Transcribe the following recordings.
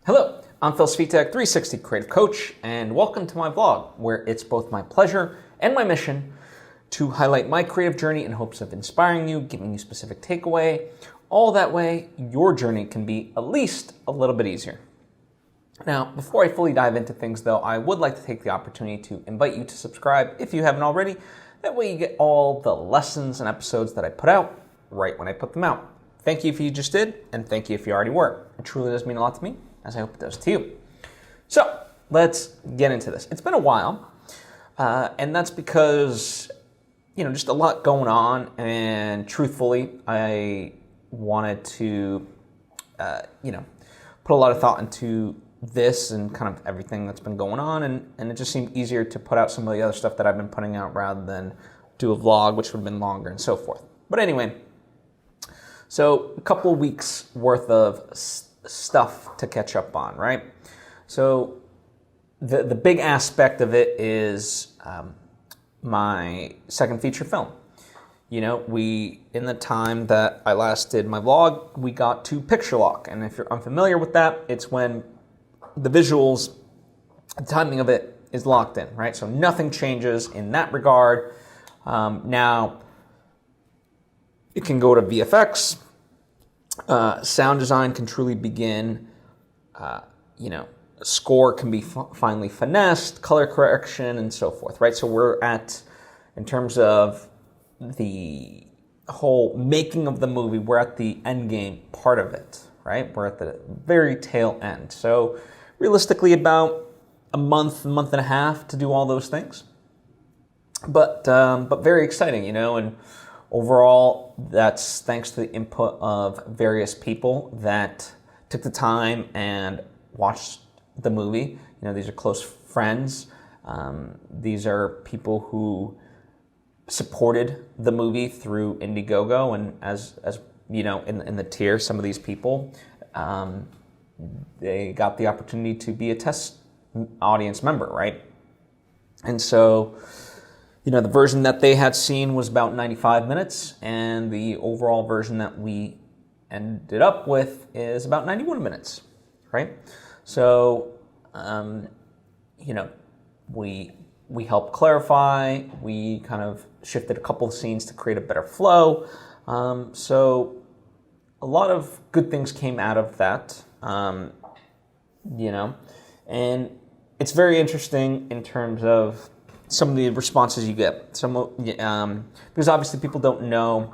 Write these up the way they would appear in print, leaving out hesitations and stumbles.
Hello, I'm Svitek, 360 Creative Coach, and welcome to my vlog, where it's both my pleasure and my mission to highlight my creative journey in hopes of inspiring you, giving you specific takeaway, all that way your journey can be at least a little bit easier. Now, before I fully dive into things though, I would like to take the opportunity to invite you to subscribe if you haven't already. That way you get all the lessons and episodes that I put out right when I put them out. Thank you if you just did, and thank you if you already were. It truly does mean a lot to me, as I hope it does to you. So, let's get into this. It's been a while, and that's because, just a lot going on, and truthfully, I wanted to, put a lot of thought into this and kind of everything that's been going on, and it just seemed easier to put out some of the other stuff that I've been putting out rather than do a vlog, which would have been longer and so forth. But anyway, so a couple of weeks worth of stuff to catch up on, right? So the big aspect of it is my second feature film. In the time that I last did my vlog, we got to picture lock. And if you're unfamiliar with that, it's when the visuals, the timing of it is locked in, right? So nothing changes in that regard. Now, it can go to VFX. Sound design can truly begin. Score can be finely finessed, color correction, and so forth, right? So we're at, in terms of the whole making of the movie, we're at the end game part of it, right? We're at the very tail end. So realistically, about a month and a half to do all those things. But very exciting, and overall, that's thanks to the input of various people that took the time and watched the movie. These are close friends. These are people who supported the movie through Indiegogo, and as in the tier, some of these people, they got the opportunity to be a test audience member, right? And so, the version that they had seen was about 95 minutes, and the overall version that we ended up with is about 91 minutes, right? So, we helped clarify, we kind of shifted a couple of scenes to create a better flow. So a lot of good things came out of that, and it's very interesting in terms of some of the responses you get. Because obviously people don't know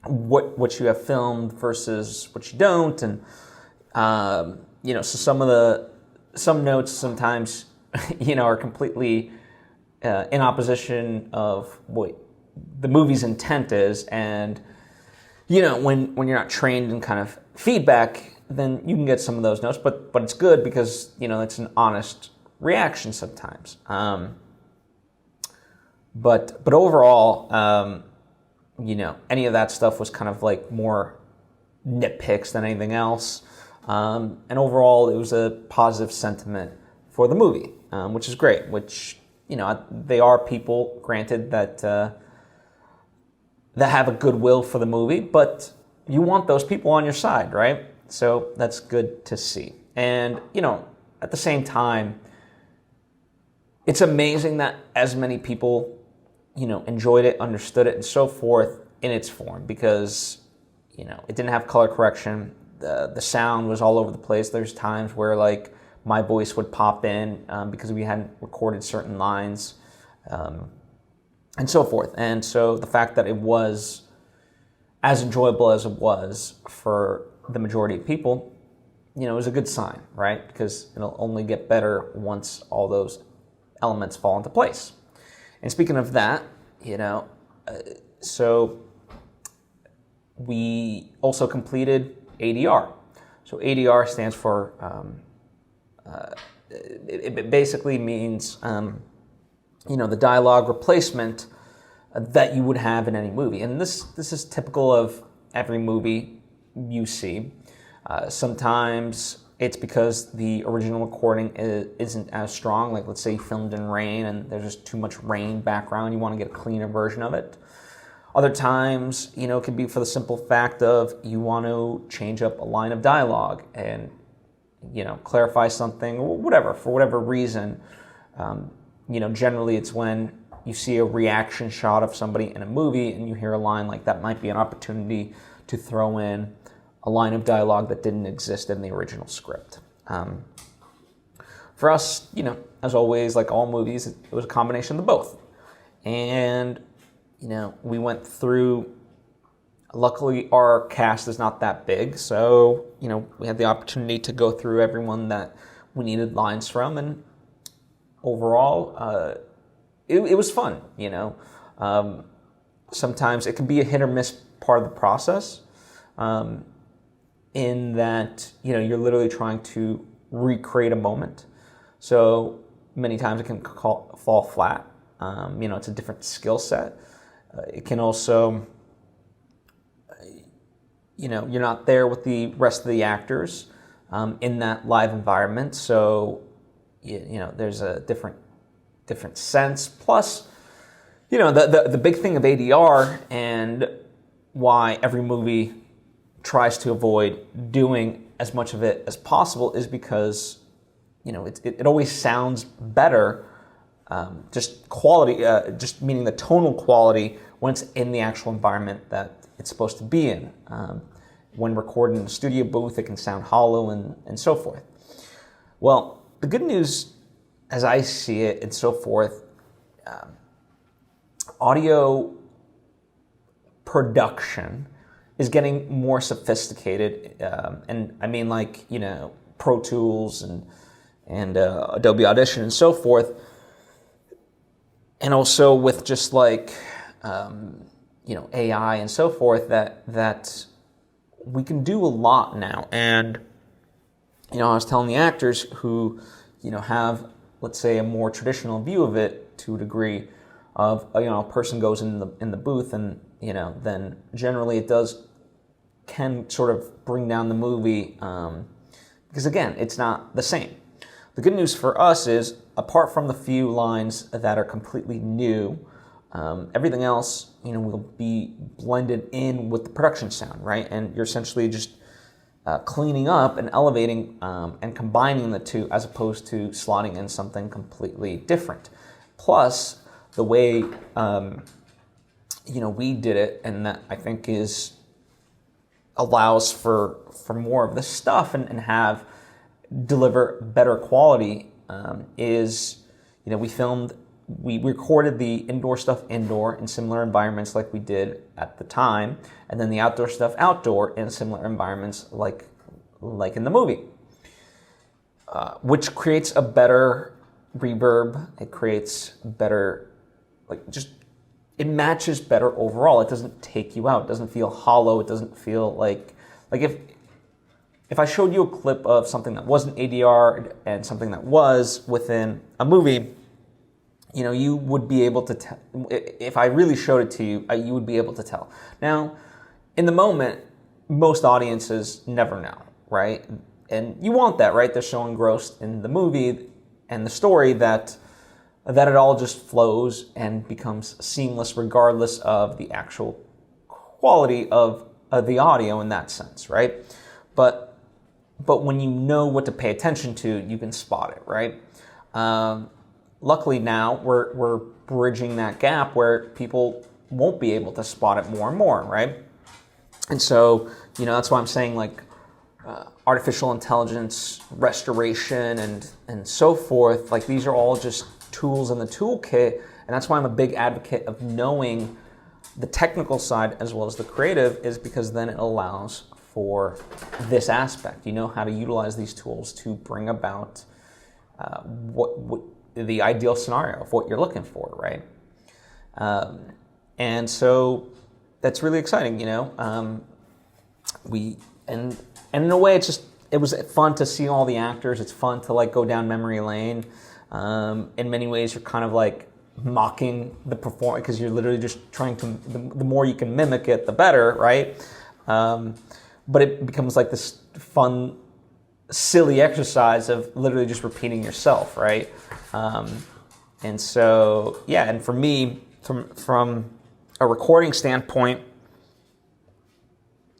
what you have filmed versus what you don't, and so some notes sometimes are completely in opposition of what the movie's intent is, and when you're not trained in kind of feedback, then you can get some of those notes, but it's good because it's an honest reaction sometimes. But overall, any of that stuff was kind of like more nitpicks than anything else. And overall, it was a positive sentiment for the movie, which is great. Which they are people, granted, that have a goodwill for the movie, but you want those people on your side, right? So that's good to see. And at the same time, it's amazing that as many people enjoyed it, understood it, and so forth in its form, because it didn't have color correction. The sound was all over the place. There's times where my voice would pop in because we hadn't recorded certain lines, and so forth. And so the fact that it was as enjoyable as it was for the majority of people, is a good sign, right? Because it'll only get better once all those elements fall into place. And speaking of that, so we also completed ADR. So ADR stands for, it basically means, the dialogue replacement that you would have in any movie. And this is typical of every movie you see. Sometimes it's because the original recording isn't as strong. Like, let's say you filmed in rain and there's just too much rain background. You want to get a cleaner version of it. Other times, it could be for the simple fact of you want to change up a line of dialogue, and clarify something, or whatever, for whatever reason. Generally it's when you see a reaction shot of somebody in a movie and you hear a line like that, might be an opportunity to throw in a line of dialogue that didn't exist in the original script. For us, as always, like all movies, it was a combination of both. And, we went through, luckily our cast is not that big, so, we had the opportunity to go through everyone that we needed lines from, and overall, it was fun, Sometimes it can be a hit or miss part of the process, in that, you're literally trying to recreate a moment. So many times it can fall flat. It's a different skill set. It can also, you're not there with the rest of the actors in that live environment. So, there's a different sense. Plus, the big thing of ADR and why every movie tries to avoid doing as much of it as possible is because, it always sounds better, just quality, just meaning the tonal quality when it's in the actual environment that it's supposed to be in. When recorded in a studio booth, it can sound hollow and so forth. Well, the good news, as I see it and so forth, audio production is getting more sophisticated, and I mean Pro Tools and Adobe Audition and so forth, and also with just AI and so forth, that we can do a lot now. And I was telling the actors who have, let's say, a more traditional view of it to a degree of a person goes in the booth, and then generally it can sort of bring down the movie, because again, it's not the same. The good news for us is, apart from the few lines that are completely new, everything else, will be blended in with the production sound, right? And you're essentially just cleaning up and elevating and combining the two, as opposed to slotting in something completely different. Plus, the way we did it, and that I think allows for more of this stuff and deliver better quality, is we recorded the indoor stuff indoor in similar environments like we did at the time, and then the outdoor stuff outdoor in similar environments like in the movie, which creates a better reverb. It creates better, it matches better overall. It doesn't take you out. It doesn't feel hollow. It doesn't feel like if I showed you a clip of something that wasn't ADR and something that was within a movie, you would be able to tell. If I really showed it to you, you would be able to tell. Now, in the moment, most audiences never know, right? And you want that, right? They're so engrossed in the movie and the story that it all just flows and becomes seamless, regardless of the actual quality of the audio in that sense, right? But when you know what to pay attention to, you can spot it, right? Luckily now we're bridging that gap where people won't be able to spot it more and more, right? And so, that's why I'm saying artificial intelligence, restoration, and so forth. These are all just tools in the toolkit, and that's why I'm a big advocate of knowing the technical side as well as the creative, is because then it allows for this aspect. You know how to utilize these tools to bring about what the ideal scenario of what you're looking for, right? And so that's really exciting, and in a way, it was fun to see all the actors. It's fun to go down memory lane. In many ways, you're kind of mocking the performance, because you're literally just trying to. The more you can mimic it, the better, right? But it becomes this fun, silly exercise of literally just repeating yourself, right? And so, yeah, and for me, from a recording standpoint,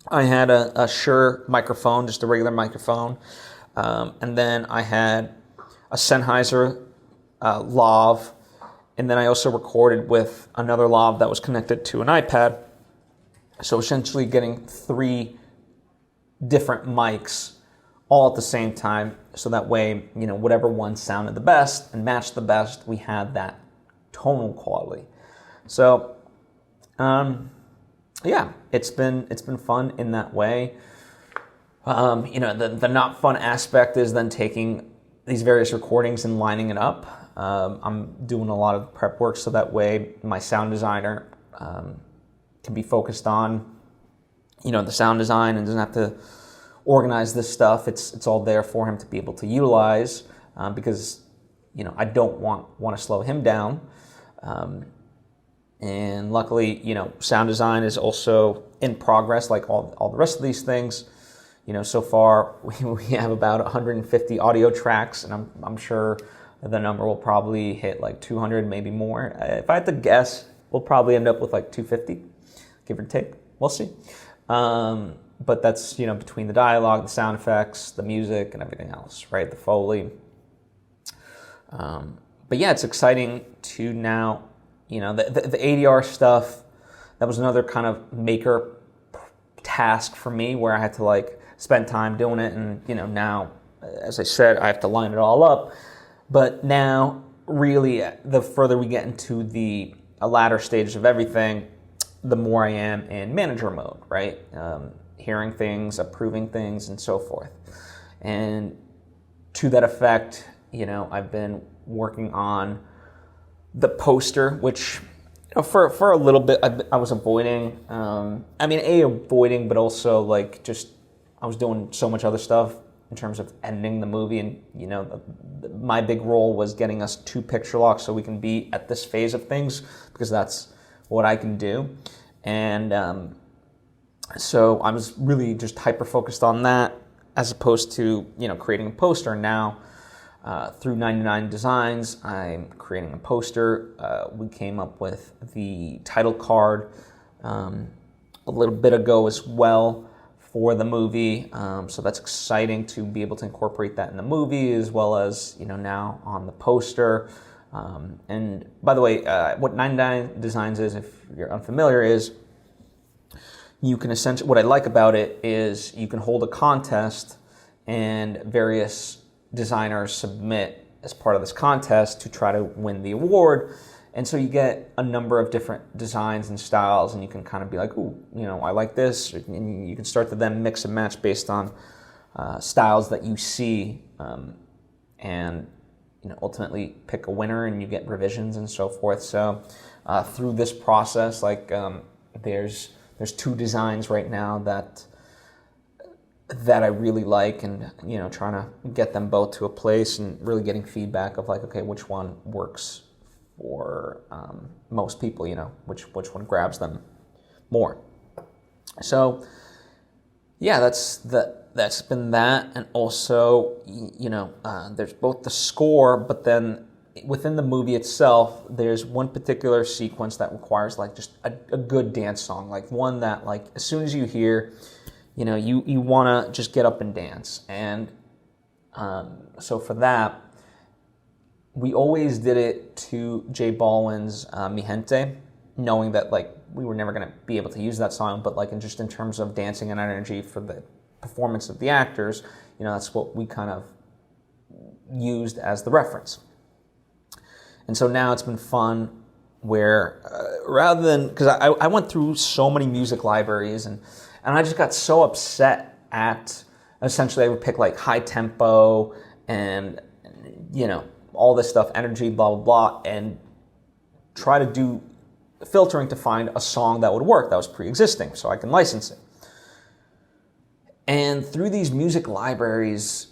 I had a Shure microphone, just a regular microphone. And then I had a Sennheiser lav, and then I also recorded with another lav that was connected to an iPad. So essentially getting 3 different mics all at the same time, so that way, whatever one sounded the best and matched the best, we had that tonal quality. So, it's been fun in that way. The not fun aspect is then taking these various recordings and lining it up. I'm doing a lot of prep work so that way my sound designer can be focused on, the sound design and doesn't have to organize this stuff. It's all there for him to be able to utilize because, I don't want to slow him down. And luckily, sound design is also in progress, like all the rest of these things. So far we have about 150 audio tracks, and I'm sure the number will probably hit like 200, maybe more. If I had to guess, we'll probably end up with like 250, give or take. We'll see. But that's, between the dialogue, the sound effects, the music, and everything else, right? The Foley. But yeah, it's exciting to now, the ADR stuff, that was another kind of maker task for me where I had to spend time doing it. And, now, as I said, I have to line it all up. But now, really, the further we get into the latter stages of everything, the more I am in manager mode, right? Hearing things, approving things, and so forth. And to that effect, I've been working on the poster, which for a little bit I was avoiding. Avoiding, but also I was doing so much other stuff in terms of editing the movie, and my big role was getting us to picture lock so we can be at this phase of things because that's what I can do. And so I was really just hyper focused on that as opposed to creating a poster. Now through 99 Designs, I'm creating a poster. We came up with the title card a little bit ago as well for the movie. So that's exciting to be able to incorporate that in the movie as well as now on the poster. And by the way, what 99 Designs is, if you're unfamiliar, is you can essentially, what I like about it is you can hold a contest and various designers submit as part of this contest to try to win the award. And so you get a number of different designs and styles, and you can kind of be like, ooh, I like this. And you can start to then mix and match based on styles that you see, and ultimately pick a winner, and you get revisions and so forth. So through this process, there's 2 designs right now that I really like, and trying to get them both to a place and really getting feedback of okay, which one works for most people, which one grabs them more. So yeah, that's been that. And also there's both the score, but then within the movie itself, there's one particular sequence that requires just a good dance song, one that as soon as you hear, you want to just get up and dance. And so for that, we always did it to J Balvin's Mi Gente, knowing that we were never going to be able to use that song, but in terms of dancing and energy for the performance of the actors, that's what we kind of used as the reference. And so now it's been fun where rather than, because I went through so many music libraries and I just got so upset at, essentially I would pick high tempo and, all this stuff, energy, blah, blah, blah, and try to do filtering to find a song that would work, that was pre-existing, so I can license it. And through these music libraries,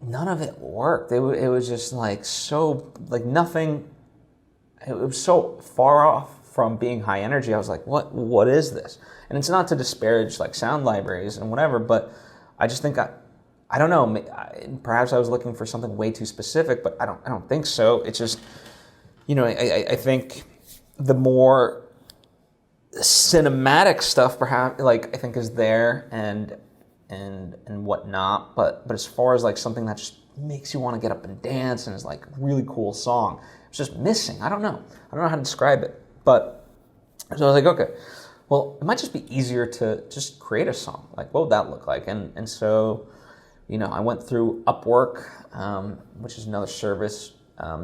none of it worked. It was just nothing. It was so far off from being high energy. I was like, what is this? And it's not to disparage sound libraries and whatever, but I just think I don't know. Perhaps I was looking for something way too specific, but I don't think so. It's just, I think the more cinematic stuff, perhaps, I think is there, and and whatnot. But as far as like something that just makes you want to get up and dance and is like a really cool song, it's just missing. I don't know how to describe it. But so I was like, okay, well, it might just be easier to just create a song. Like, what would that look like? And so, I went through Upwork, which is another service.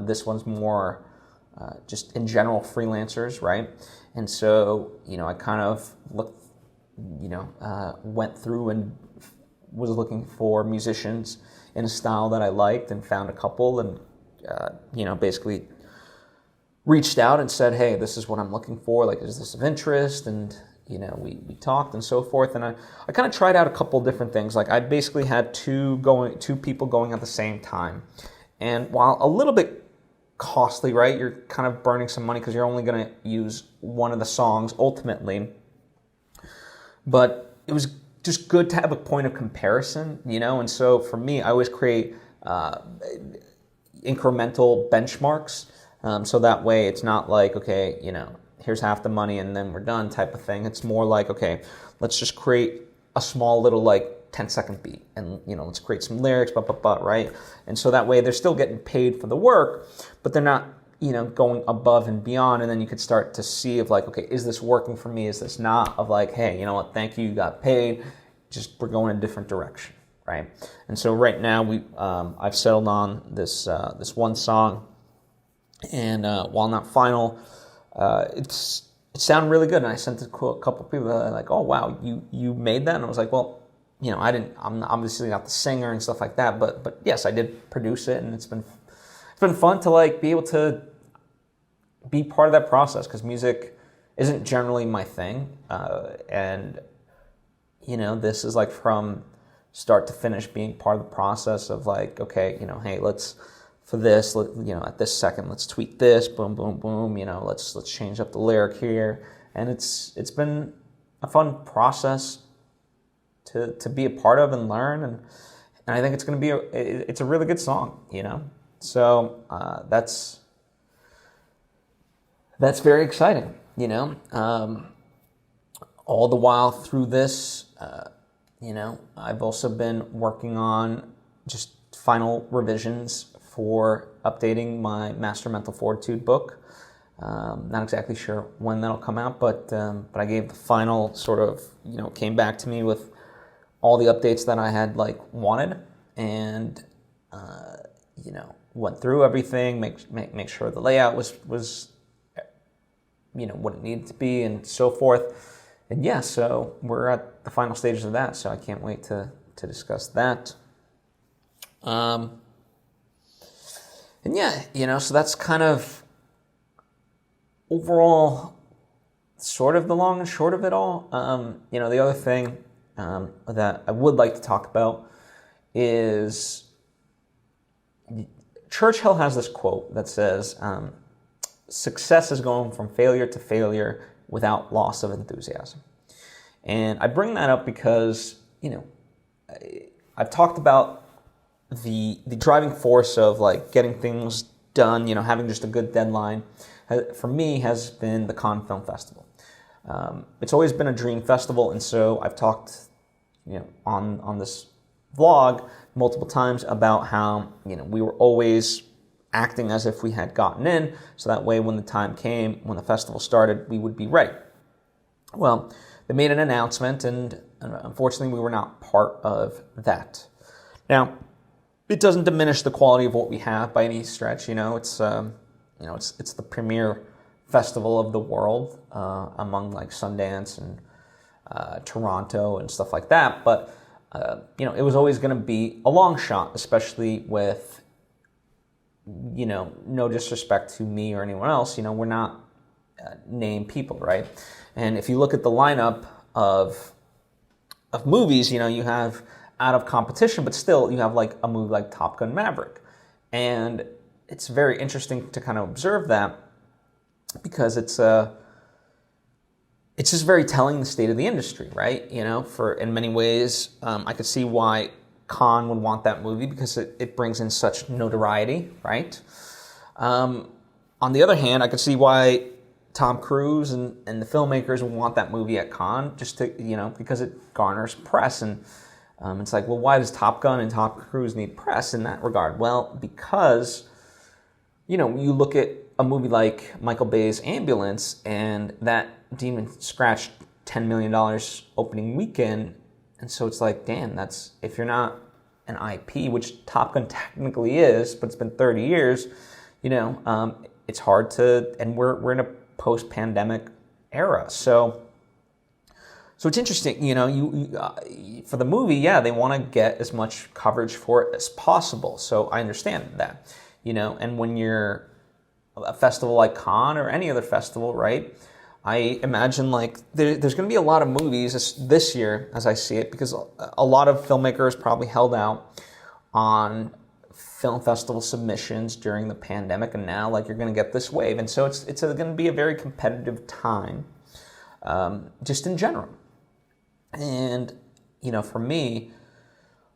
This one's more just in general freelancers, right? And so, I kind of looked, went through and was looking for musicians in a style that I liked and found a couple and, basically reached out and said, hey, this is what I'm looking for. Like, is this of interest? And, we talked and so forth. And I kind of tried out a couple different things. Like, I basically had two people going at the same time. And while a little bit costly, right, you're kind of burning some money because you're only going to use one of the songs ultimately. But it was just good to have a point of comparison, And so for me, I always create incremental benchmarks. So that way it's not like, okay, here's half the money and then we're done type of thing. It's more like, okay, let's just create a small little like 10-second beat and, let's create some lyrics, right? And so that way they're still getting paid for the work, but they're not, going above and beyond. And then you could start to see of like, okay, is this working for me? Is this not? Of like, hey, you know what? Thank you. You got paid. Just we're going a different direction, right? And so right now I've settled on this one song, and while not final, it sounded really good. And I sent it to a couple of people that are like, oh wow, you made that? And I was like, well, I'm obviously not the singer and stuff like that, but yes, I did produce it, and it's been fun to like be able to be part of that process, because music isn't generally my thing, and this is like from start to finish being part of the process of like, okay, hey, let's for this, at this second, let's tweak this, boom, boom, boom, let's change up the lyric here, and it's been a fun process to be a part of and learn, and I think it's going to be it's a really good song, So that's very exciting, all the while through this, I've also been working on just final revisions for updating my Master Mental Fortitude book. Not exactly sure when that'll come out, but I gave the final sort of, came back to me with all the updates that I had like wanted, and went through everything, make sure the layout was what it needed to be and so forth. And yeah, so we're at the final stages of that, so I can't wait to discuss that. And yeah, so that's kind of overall sort of the long and short of it all. The other thing that I would like to talk about is Churchill has this quote that says, success is going from failure to failure without loss of enthusiasm. And I bring that up because, I've talked about the driving force of like getting things done, having just a good deadline, for me has been the Cannes Film Festival. It's always been a dream festival, and so I've talked, on this vlog multiple times about how, we were always acting as if we had gotten in, so that way when the time came, when the festival started, we would be ready. Well, they made an announcement, and unfortunately we were not part of that. Now, it doesn't diminish the quality of what we have by any stretch. It's the premier festival of the world, among like Sundance and Toronto and stuff like that. But it was always going to be a long shot, especially with, no disrespect to me or anyone else. We're not named people, right? And if you look at the lineup of movies, you have out of competition, but still you have like a movie like Top Gun Maverick. And it's very interesting to kind of observe that, because it's just very telling the state of the industry, right? For in many ways, I could see why Cannes would want that movie, because it brings in such notoriety, right? On the other hand, I could see why Tom Cruise and the filmmakers would want that movie at Cannes, just to, because it garners press. And It's like, well, why does Top Gun and Top Cruise need press in that regard? Well, because, you look at a movie like Michael Bay's Ambulance, and that demon scratched $10 million opening weekend. And so it's like, damn, that's, if you're not an IP, which Top Gun technically is, but it's been 30 years, it's hard to, and we're in a post-pandemic era. So it's interesting, for the movie, yeah, they want to get as much coverage for it as possible. So I understand that, and when you're a festival like Cannes or any other festival, right? I imagine like there's going to be a lot of movies this year, as I see it, because a lot of filmmakers probably held out on film festival submissions during the pandemic, and now like you're going to get this wave, and so it's going to be a very competitive time, just in general. And for me,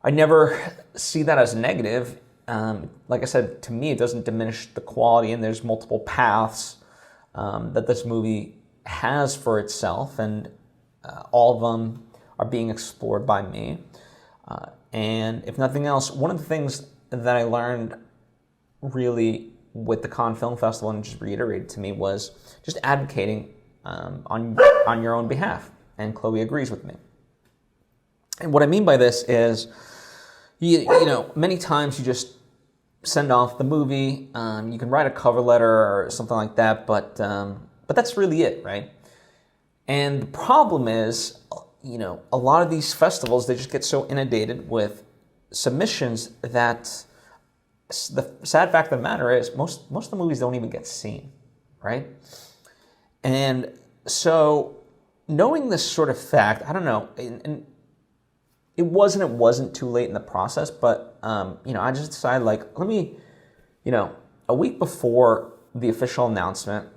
I never see that as negative. Like I said, to me, it doesn't diminish the quality, and there's multiple paths that this movie has for itself, and all of them are being explored by me. And if nothing else, one of the things that I learned really with the Cannes Film Festival, and just reiterated to me, was just advocating on your own behalf. And Chloe agrees with me. And what I mean by this is, many times you just send off the movie. You can write a cover letter or something like that, but that's really it, right? And the problem is, a lot of these festivals, they just get so inundated with submissions that the sad fact of the matter is most of the movies don't even get seen, right? And so knowing this sort of fact, I don't know, and it wasn't too late in the process, but I just decided, like, let me, a week before the official announcement,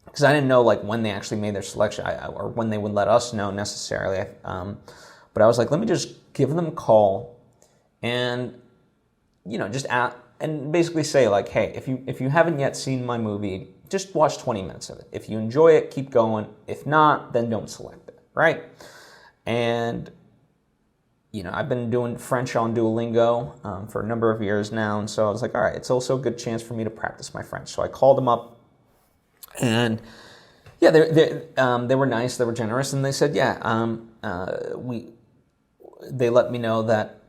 because I didn't know like when they actually made their selection, or when they would let us know necessarily. But I was like, let me just give them a call, and just and basically say like, hey, if you haven't yet seen my movie, just watch 20 minutes of it. If you enjoy it, keep going. If not, then don't select it, right? And I've been doing French on Duolingo for a number of years now, and so I was like, all right, it's also a good chance for me to practice my French. So I called them up. And yeah, they were nice, they were generous, and they said, yeah, they let me know that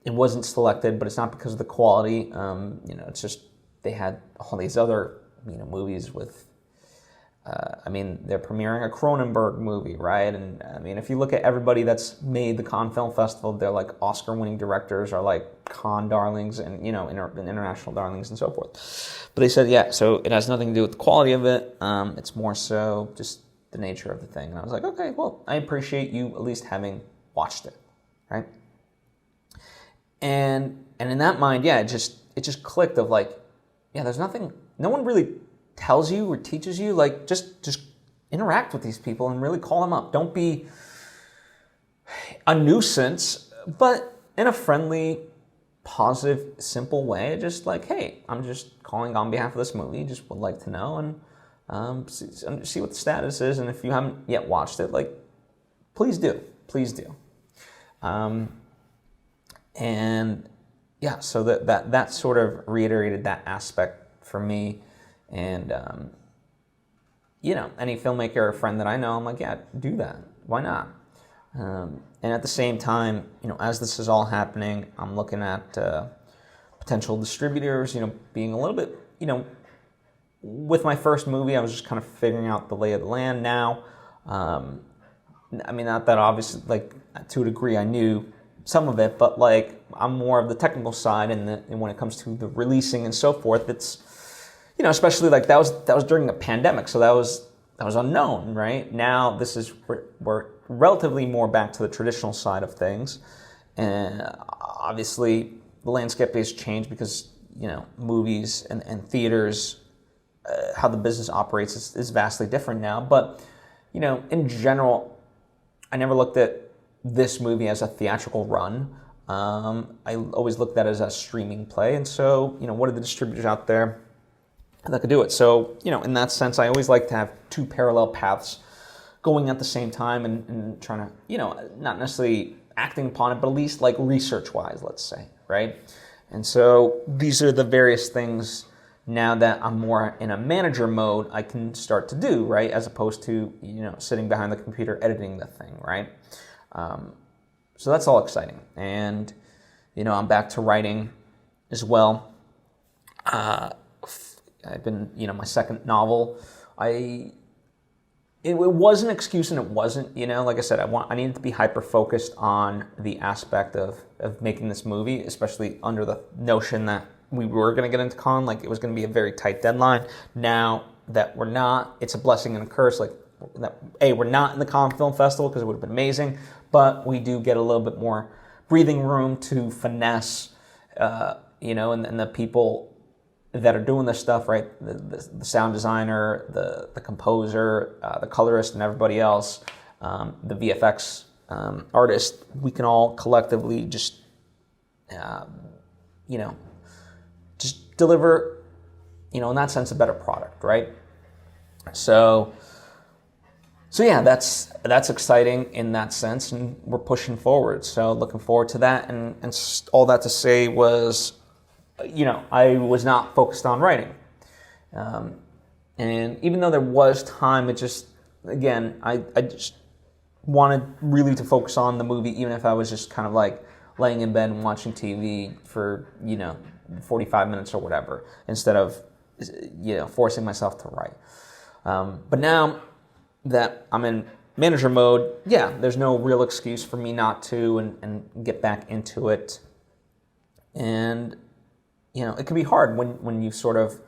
it wasn't selected, but it's not because of the quality. It's just they had all these other movies with. They're premiering a Cronenberg movie, right? And if you look at everybody that's made the Cannes Film Festival, they're like Oscar-winning directors, or like Cannes darlings, and international darlings, and so forth. But they said, yeah, so it has nothing to do with the quality of it. It's more so just the nature of the thing. And I was like, okay, well, I appreciate you at least having watched it, right? And in that mind, yeah, it just clicked of like, yeah, there's nothing. No one really tells you or teaches you, like, just interact with these people and really call them up. Don't be a nuisance, but in a friendly, positive, simple way. Just like, hey, I'm just calling on behalf of this movie. Just would like to know, and see what the status is. And if you haven't yet watched it, like, please do. And yeah, so that sort of reiterated that aspect for me. And, any filmmaker or friend that I know, I'm like, yeah, do that. Why not? And at the same time, as this is all happening, I'm looking at potential distributors, being a little bit, with my first movie, I was just kind of figuring out the lay of the land now. Not that obviously, like, to a degree I knew some of it, but like, I'm more of the technical side, and when it comes to the releasing and so forth, it's, especially like that was during the pandemic, so that was unknown, right? Now this is we're relatively more back to the traditional side of things, and obviously the landscape has changed because movies and theaters, how the business operates is vastly different now. But in general, I never looked at this movie as a theatrical run. I always looked at it as a streaming play, and so what are the distributors out there that could do it? So, in that sense, I always like to have two parallel paths going at the same time, and trying to, not necessarily acting upon it, but at least like research-wise, let's say, right? And so these are the various things now that I'm more in a manager mode I can start to do, right? As opposed to, sitting behind the computer editing the thing, right? So that's all exciting. And, I'm back to writing as well. I've been, my second novel, it was an excuse and it wasn't, like I said, I needed to be hyper-focused on the aspect of making this movie, especially under the notion that we were going to get into con, like it was going to be a very tight deadline. Now that we're not, it's a blessing and a curse, like that, we're not in the Cannes Film Festival because it would have been amazing, but we do get a little bit more breathing room to finesse, and the people that are doing this stuff, right? The sound designer, the composer, the colorist, and everybody else, the VFX artist, we can all collectively just, just deliver, in that sense, a better product, right? So yeah, that's exciting in that sense, and we're pushing forward. So looking forward to that, and all that to say was, I was not focused on writing. And even though there was time, it just, again, I just wanted really to focus on the movie, even if I was just kind of like laying in bed and watching TV for, 45 minutes or whatever, instead of, forcing myself to write. But now that I'm in manager mode, yeah, there's no real excuse for me not to and get back into it. And it can be hard when you've sort of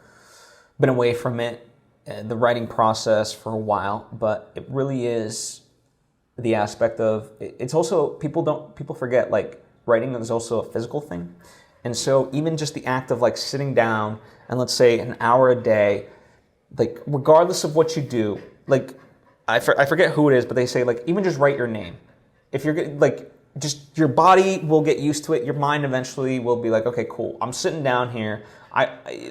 been away from it, the writing process for a while, but it really is the aspect of, it's also, people forget, like, writing is also a physical thing. And so even just the act of, like, sitting down and, let's say, an hour a day, like, regardless of what you do, like, I forget who it is, but they say, like, even just write your name. If you're, like, just your body will get used to it. Your mind eventually will be like, okay, cool. I'm sitting down here.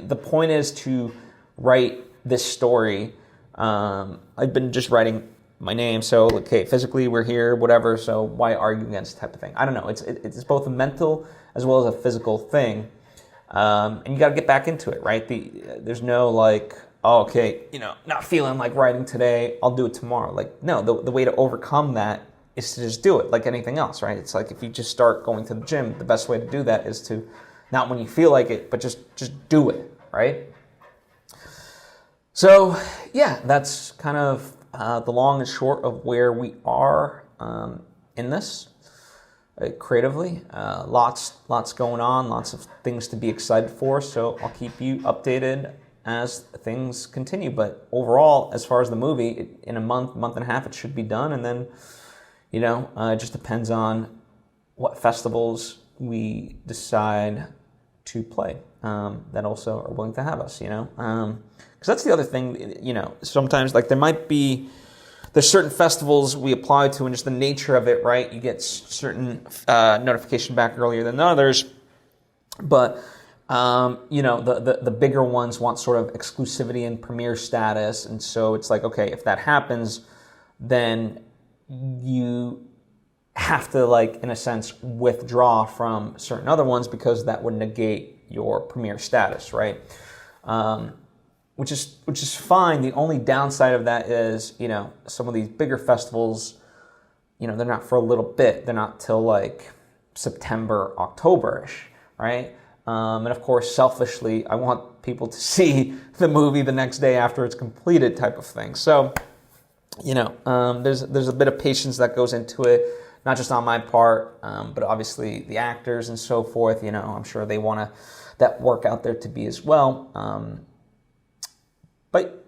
The point is to write this story. I've been just writing my name. So, okay, physically we're here, whatever. So why argue against type of thing? I don't know. It's both a mental as well as a physical thing. And you got to get back into it, right? There's no like, oh, okay, not feeling like writing today. I'll do it tomorrow. Like, no, the way to overcome that is to just do it like anything else, right? It's like if you just start going to the gym, the best way to do that is to, not when you feel like it, but just do it, right? So, yeah, that's kind of the long and short of where we are in this creatively. Lots going on, lots of things to be excited for, so I'll keep you updated as things continue. But overall, as far as the movie, in a month and a half, it should be done, and then it just depends on what festivals we decide to play that also are willing to have us, because that's the other thing, sometimes like there's certain festivals we apply to and just the nature of it, right? You get certain notification back earlier than others, but the bigger ones want sort of exclusivity and premiere status, and so it's like, okay, if that happens, then you have to, like, in a sense, withdraw from certain other ones because that would negate your premiere status, right? Which is fine. The only downside of that is, some of these bigger festivals, they're not for a little bit. They're not till like September, October-ish, right? And of course, selfishly, I want people to see the movie the next day after it's completed, type of thing. So, there's a bit of patience that goes into it, not just on my part, but obviously the actors and so forth. I'm sure they want that work out there to be as well. But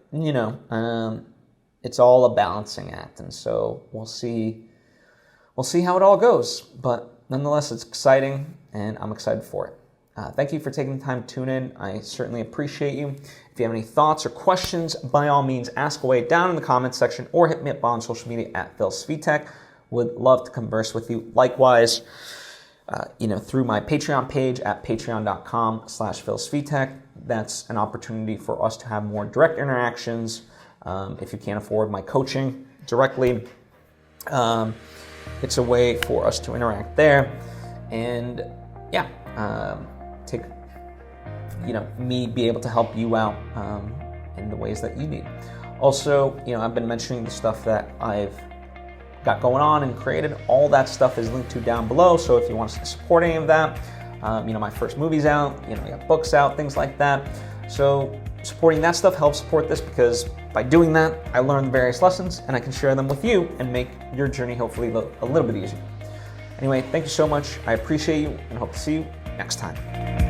it's all a balancing act, and so we'll see how it all goes. But nonetheless, it's exciting, and I'm excited for it. Thank you for taking the time to tune in. I certainly appreciate you. If you have any thoughts or questions, by all means, ask away down in the comments section or hit me up on social media at Svitek. Would love to converse with you. Likewise, through my Patreon page at patreon.com/PhilSvitek. That's an opportunity for us to have more direct interactions if you can't afford my coaching directly. it's a way for us to interact there, and yeah, take, me be able to help you out in the ways that you need. Also, I've been mentioning the stuff that I've got going on and created. All that stuff is linked to down below, so if you want to support any of that, my first movie's out, I got books out, things like that. So supporting that stuff helps support this, because by doing that, I learn various lessons and I can share them with you and make your journey hopefully a little bit easier. Anyway, thank you so much. I appreciate you and hope to see you next time.